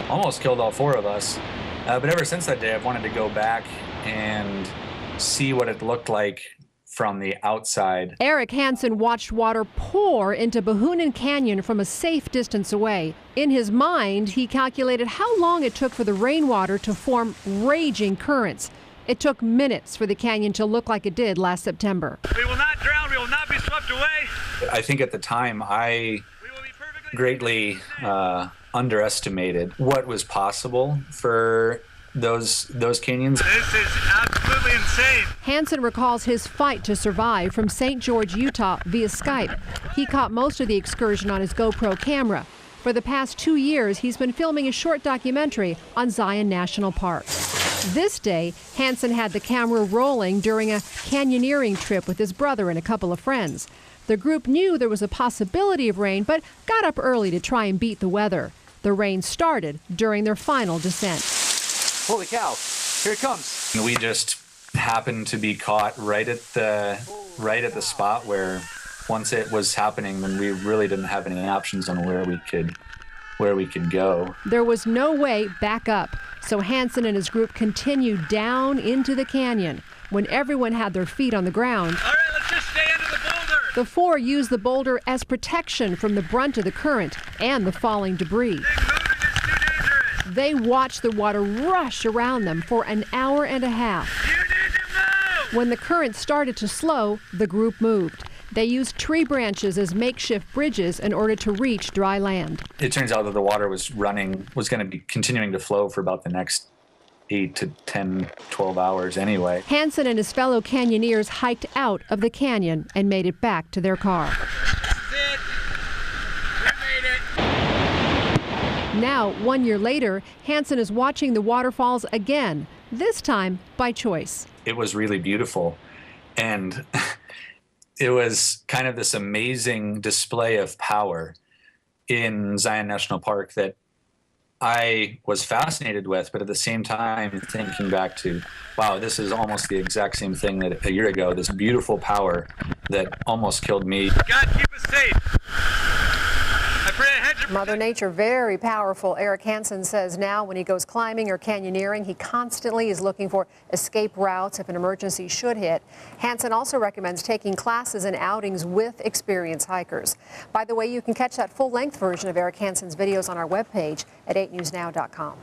almost killed all four of us. But ever since that day, I've wanted to go back and see what it looked like from the outside. Eric Hansen watched water pour into Bohoonan Canyon from a safe distance away. In his mind, he calculated how long it took for the rainwater to form raging currents. It took minutes for the canyon to look like it did last September. We will not drown. We will not be swept away. I think at the time I greatly underestimated what was possible for those canyons. This is absolutely insane. Hansen recalls his fight to survive from St. George, Utah via Skype. He caught most of the excursion on his GoPro camera. For the past 2 years, he's been filming a short documentary on Zion National Park. This day, Hansen had the camera rolling during a canyoneering trip with his brother and a couple of friends. The group knew there was a possibility of rain, but got up early to try and beat the weather. The rain started during their final descent. Holy cow, here it comes. We just happened to be caught right at the spot where once it was happening, then we really didn't have any options on where we could go. There was no way back up, so Hansen and his group continued down into the canyon. When everyone had their feet on the ground, All right, let's just stay under the boulder. the four used the boulder as protection from the brunt of the current and the falling debris. Moving is too dangerous. They watched the water rush around them for an hour and a half. You need to move. When the current started to slow, the group moved. They used tree branches as makeshift bridges in order to reach dry land. It turns out that the water was going to be continuing to flow for about the next 8 to 10, 12 hours anyway. Hansen and his fellow canyoneers hiked out of the canyon and made it back to their car. That's it. We made it. Now, 1 year later, Hansen is watching the waterfalls again, this time by choice. It was really beautiful, and it was kind of this amazing display of power in Zion National Park that I was fascinated with, but at the same time thinking back to, wow, this is almost the exact same thing that a year ago, this beautiful power that almost killed me. God, keep us safe. I pray a hedge of Mother Nature, very powerful. Eric Hansen says now when he goes climbing or canyoneering, he constantly is looking for escape routes if an emergency should hit. Hansen also recommends taking classes and outings with experienced hikers. By the way, you can catch that full-length version of Eric Hansen's videos on our webpage at 8newsnow.com.